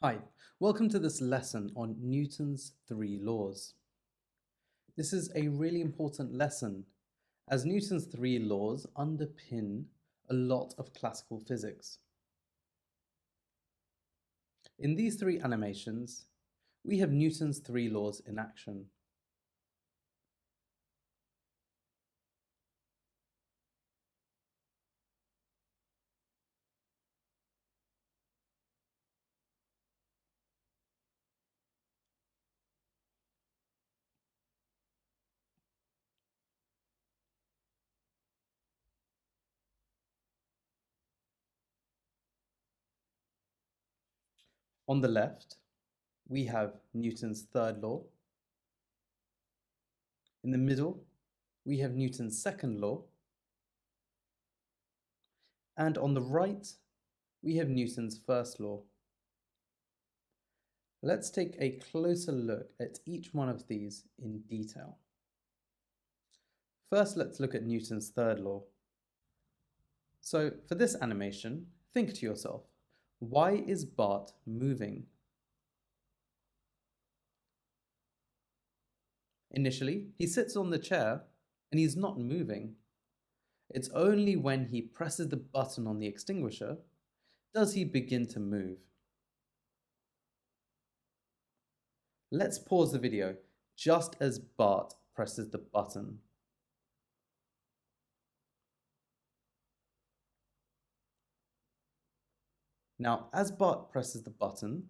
Hi, welcome to this lesson on Newton's three laws. This is a really important lesson as Newton's three laws underpin a lot of classical physics. In these three animations, we have Newton's three laws in action. On the left, we have Newton's third law. In the middle, we have Newton's second law. And on the right, we have Newton's first law. Let's take a closer look at each one of these in detail. First, let's look at Newton's third law. So for this animation, think to yourself, why is Bart moving? Initially, he sits on the chair and he's not moving. It's only when he presses the button on the extinguisher does he begin to move. Let's pause the video just as Bart presses the button. Now, as Bart presses the button,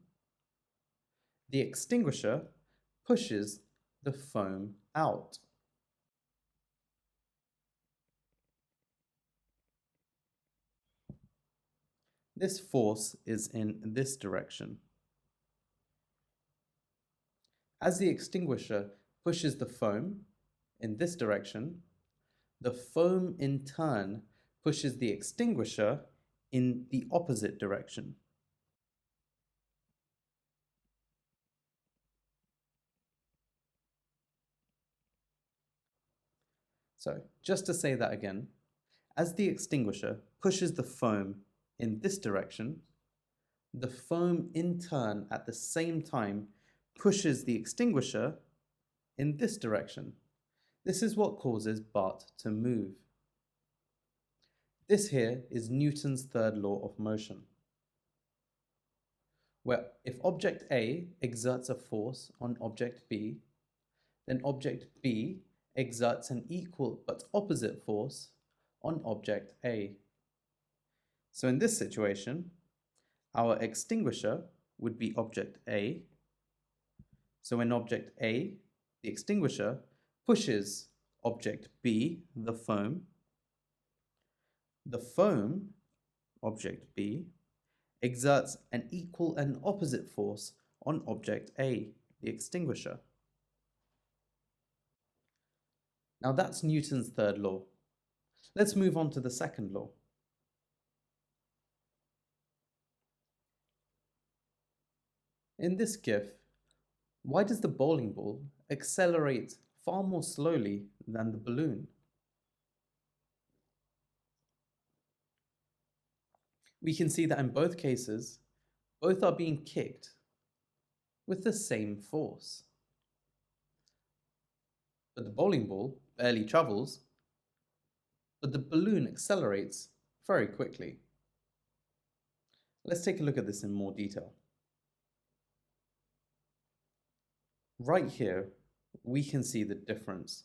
the extinguisher pushes the foam out. This force is in this direction. As the extinguisher pushes the foam in this direction, the foam in turn pushes the extinguisher in the opposite direction. So, just to say that again, as the extinguisher pushes the foam in this direction, the foam in turn at the same time pushes the extinguisher in this direction. This is what causes Bart to move. This here is Newton's third law of motion, where if object A exerts a force on object B, then object B exerts an equal but opposite force on object A. So in this situation, our extinguisher would be object A. So in object A, the extinguisher pushes object B, the foam. The foam, object B, exerts an equal and opposite force on object A, the extinguisher. Now that's Newton's third law. Let's move on to the second law. In this GIF, why does the bowling ball accelerate far more slowly than the balloon? We can see that in both cases, both are being kicked with the same force. But the bowling ball barely travels, but the balloon accelerates very quickly. Let's take a look at this in more detail. Right here, we can see the difference.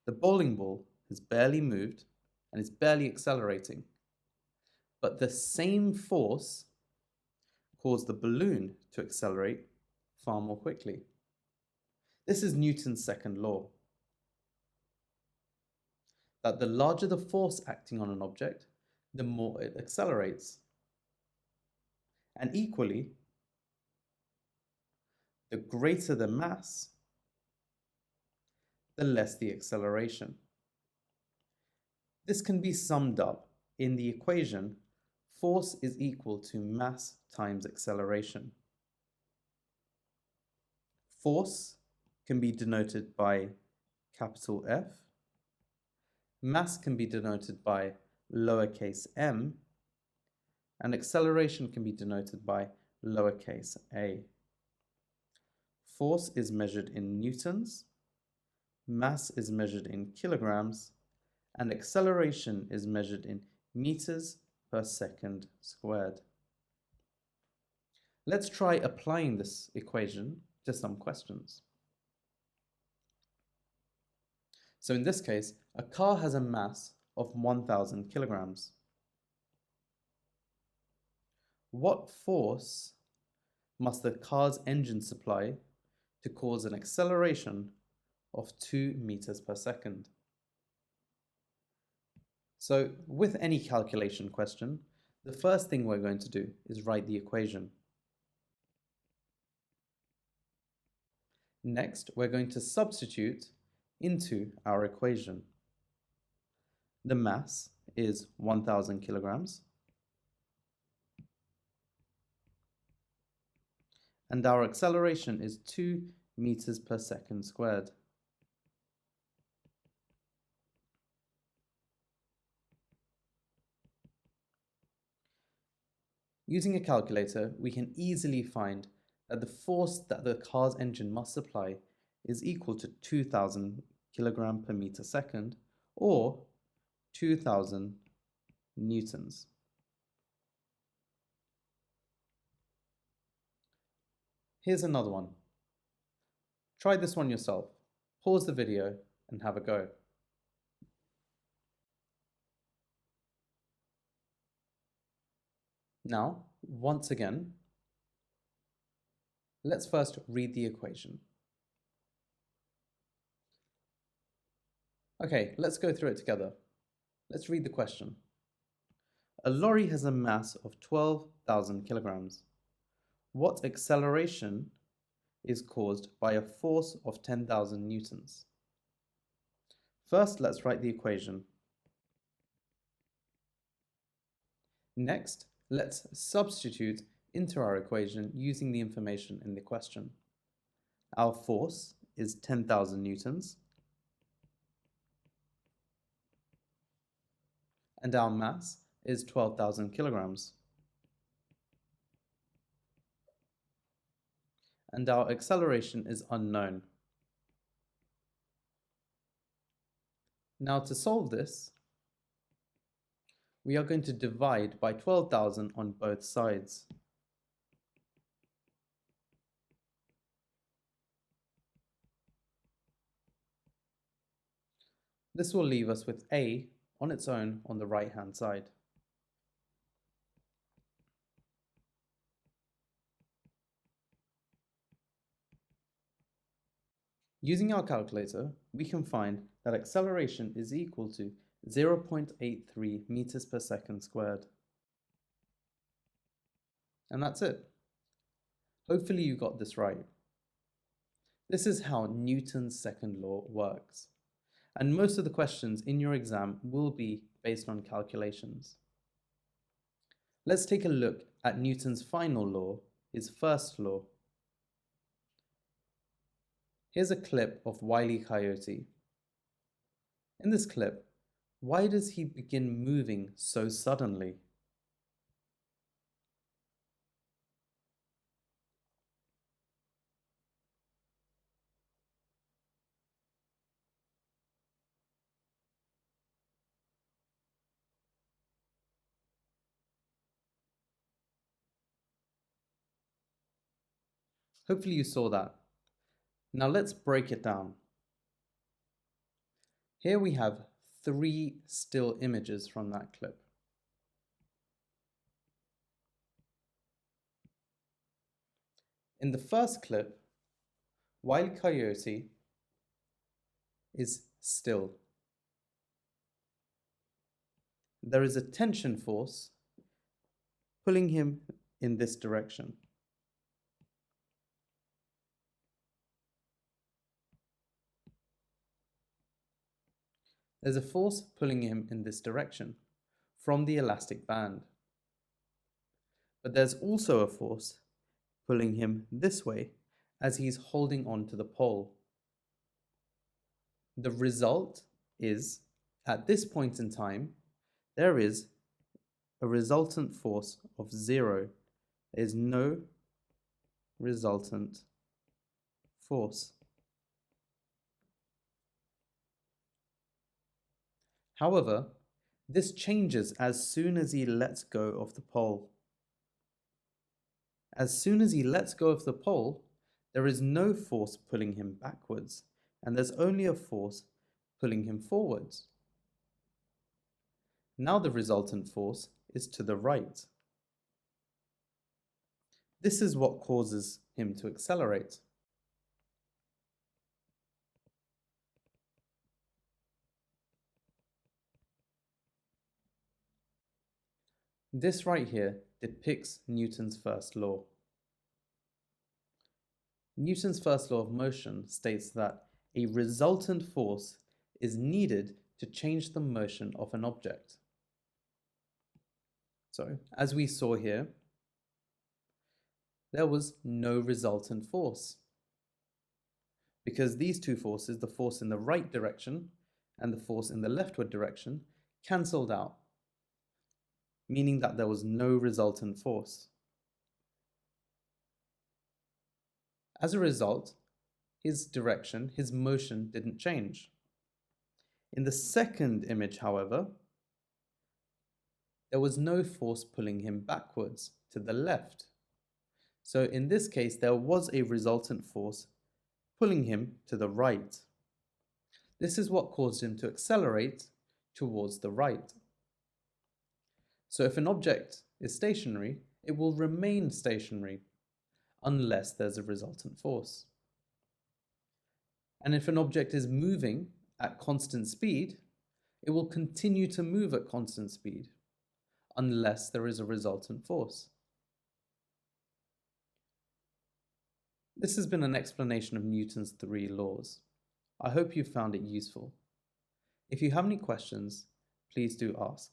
The bowling ball has barely moved and is barely accelerating, but the same force caused the balloon to accelerate far more quickly. This is Newton's second law, that the larger the force acting on an object, the more it accelerates. And equally, the greater the mass, the less the acceleration. This can be summed up in the equation force is equal to mass times acceleration. Force can be denoted by capital F, mass can be denoted by lowercase m, and acceleration can be denoted by lowercase a. Force is measured in newtons, mass is measured in kilograms, and acceleration is measured in meters per second squared. Let's try applying this equation to some questions. So in this case, a car has a mass of 1,000 kilograms. What force must the car's engine supply to cause an acceleration of 2 meters per second? So with any calculation question, the first thing we're going to do is write the equation. Next, we're going to substitute into our equation. The mass is 1,000 kilograms. And our acceleration is 2 meters per second squared. Using a calculator, we can easily find that the force that the car's engine must supply is equal to 2,000 kilogram per meter second, or 2,000 newtons. Here's another one. Try this one yourself. Pause the video and have a go. Now, once again, let's first read the equation. Okay, let's go through it together. Let's read the question. A lorry has a mass of 12,000 kilograms. What acceleration is caused by a force of 10,000 newtons? First, let's write the equation. Next, let's substitute into our equation using the information in the question. Our force is 10,000 newtons, and our mass is 12,000 kilograms. And our acceleration is unknown. Now to solve this, we are going to divide by 12,000 on both sides. This will leave us with A on its own on the right-hand side. Using our calculator, we can find that acceleration is equal to 0.83 meters per second squared. And that's it. Hopefully you got this right. This is how Newton's second law works. And most of the questions in your exam will be based on calculations. Let's take a look at Newton's final law, his first law. Here's a clip of Wile E. Coyote. In this clip, why does he begin moving so suddenly? Hopefully you saw that. Now let's break it down. Here we have 3 still images from that clip. In the first clip, Wile E. Coyote is still. There is a tension force pulling him in this direction. There's a force pulling him in this direction from the elastic band. But there's also a force pulling him this way as he's holding on to the pole. The result is, at this point in time, there is a resultant force of 0. There is no resultant force. However, this changes as soon as he lets go of the pole. As soon as he lets go of the pole, there is no force pulling him backwards, and there's only a force pulling him forwards. Now the resultant force is to the right. This is what causes him to accelerate. This right here depicts Newton's first law. Newton's first law of motion states that a resultant force is needed to change the motion of an object. So, as we saw here, there was no resultant force, because these two forces, the force in the right direction and the force in the leftward direction, cancelled out, meaning that there was no resultant force. As a result, his direction, his motion didn't change. In the second image, however, there was no force pulling him backwards to the left. So in this case, there was a resultant force pulling him to the right. This is what caused him to accelerate towards the right. So if an object is stationary, it will remain stationary unless there's a resultant force. And if an object is moving at constant speed, it will continue to move at constant speed unless there is a resultant force. This has been an explanation of Newton's 3 laws. I hope you found it useful. If you have any questions, please do ask.